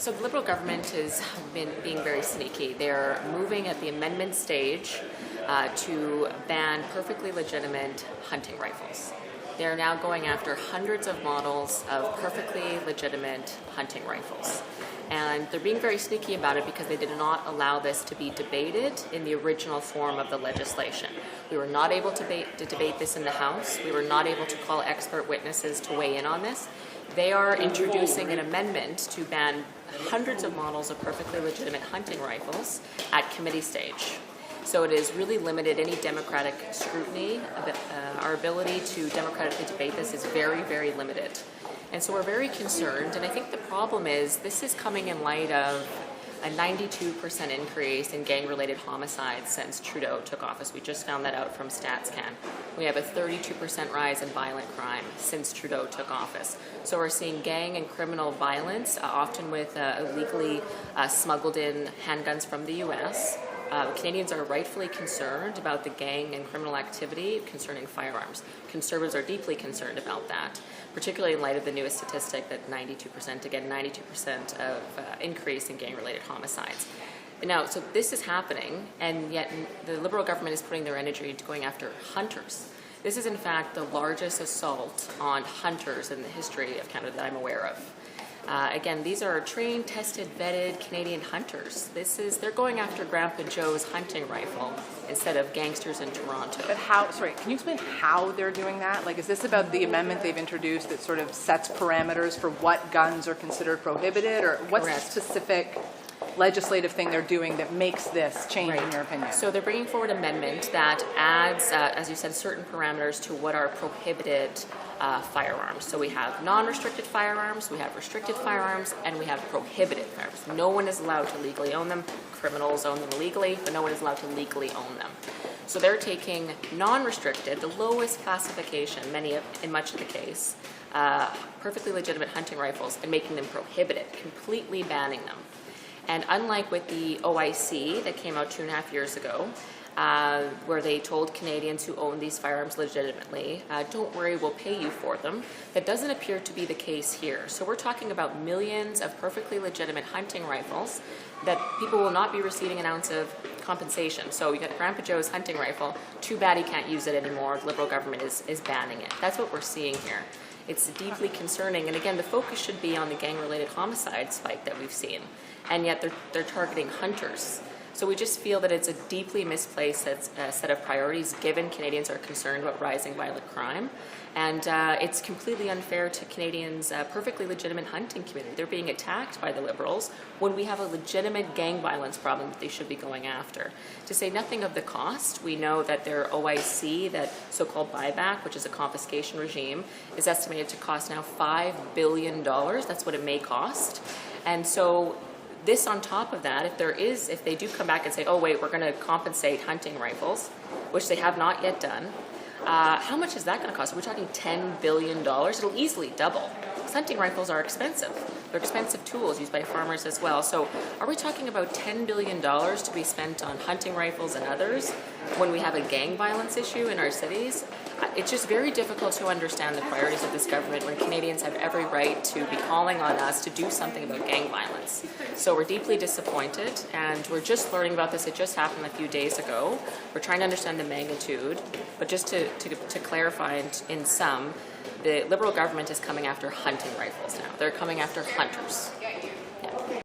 So the Liberal government has been being very sneaky. They're moving at the amendment stage to ban perfectly legitimate hunting rifles. They're now going after hundreds of models of perfectly legitimate hunting rifles. And they're being very sneaky about it because they did not allow this to be debated in the original form of the legislation. We were not able to debate this in the House. We were not able to call expert witnesses to weigh in on this. They are introducing an amendment to ban hundreds of models of perfectly legitimate hunting rifles at committee stage. So it has really limited any democratic scrutiny. Our ability to democratically debate this is very, very limited. And so we're very concerned, and I think the problem is this is coming in light of a 92% increase in gang-related homicides since Trudeau took office. We just found that out from StatsCan. We have a 32% rise in violent crime since Trudeau took office. So we're seeing gang and criminal violence, often with illegally smuggled in handguns from the US. Canadians are rightfully concerned about the gang and criminal activity concerning firearms. Conservatives are deeply concerned about that, particularly in light of the newest statistic that 92% of increase in gang-related homicides. Now, so this is happening, and yet the Liberal government is putting their energy into going after hunters. This is, in fact, the largest assault on hunters in the history of Canada that I'm aware of. Again, these are trained, tested, vetted Canadian hunters. They're going after Grandpa Joe's hunting rifle instead of gangsters in Toronto. But can you explain how they're doing that? Like, is this about the amendment they've introduced that sort of sets parameters for what guns are considered prohibited, or what's the specific legislative thing they're doing that makes this change, in your opinion? So they're bringing forward an amendment that adds, as you said, certain parameters to what are prohibited firearms. So we have non-restricted firearms, we have restricted firearms, and we have prohibited firearms. No one is allowed to legally own them. Criminals own them illegally, but no one is allowed to legally own them. So they're taking non-restricted, the lowest classification, in much of the case, perfectly legitimate hunting rifles, and making them prohibited, completely banning them. And unlike with the OIC that came out 2.5 years ago, where they told Canadians who own these firearms legitimately, don't worry, we'll pay you for them. That doesn't appear to be the case here. So we're talking about millions of perfectly legitimate hunting rifles that people will not be receiving an ounce of compensation. So you got Grandpa Joe's hunting rifle, too bad he can't use it anymore. The Liberal government is banning it. That's what we're seeing here. It's deeply concerning, and again, the focus should be on the gang-related homicide spike that we've seen, and yet they're targeting hunters. So we just feel that it's a deeply misplaced set of priorities given Canadians are concerned about rising violent crime. And it's completely unfair to Canadians' perfectly legitimate hunting community. They're being attacked by the Liberals when we have a legitimate gang violence problem that they should be going after. To say nothing of the cost, we know that their OIC, that so-called buyback, which is a confiscation regime, is estimated to cost now $5 billion. That's what it may cost. And so this on top of that, if they do come back and say, oh wait, we're going to compensate hunting rifles, which they have not yet done, how much is that going to cost? We're talking $10 billion. It'll easily double. Hunting rifles are expensive. They're expensive tools used by farmers as well. So are we talking about $10 billion to be spent on hunting rifles and others when we have a gang violence issue in our cities? It's just very difficult to understand the priorities of this government when Canadians have every right to be calling on us to do something about gang violence. So we're deeply disappointed, and we're just learning about this. It just happened a few days ago. We're trying to understand the magnitude, but just to clarify in sum, the Liberal government is coming after hunting rifles now. They're coming after hunters.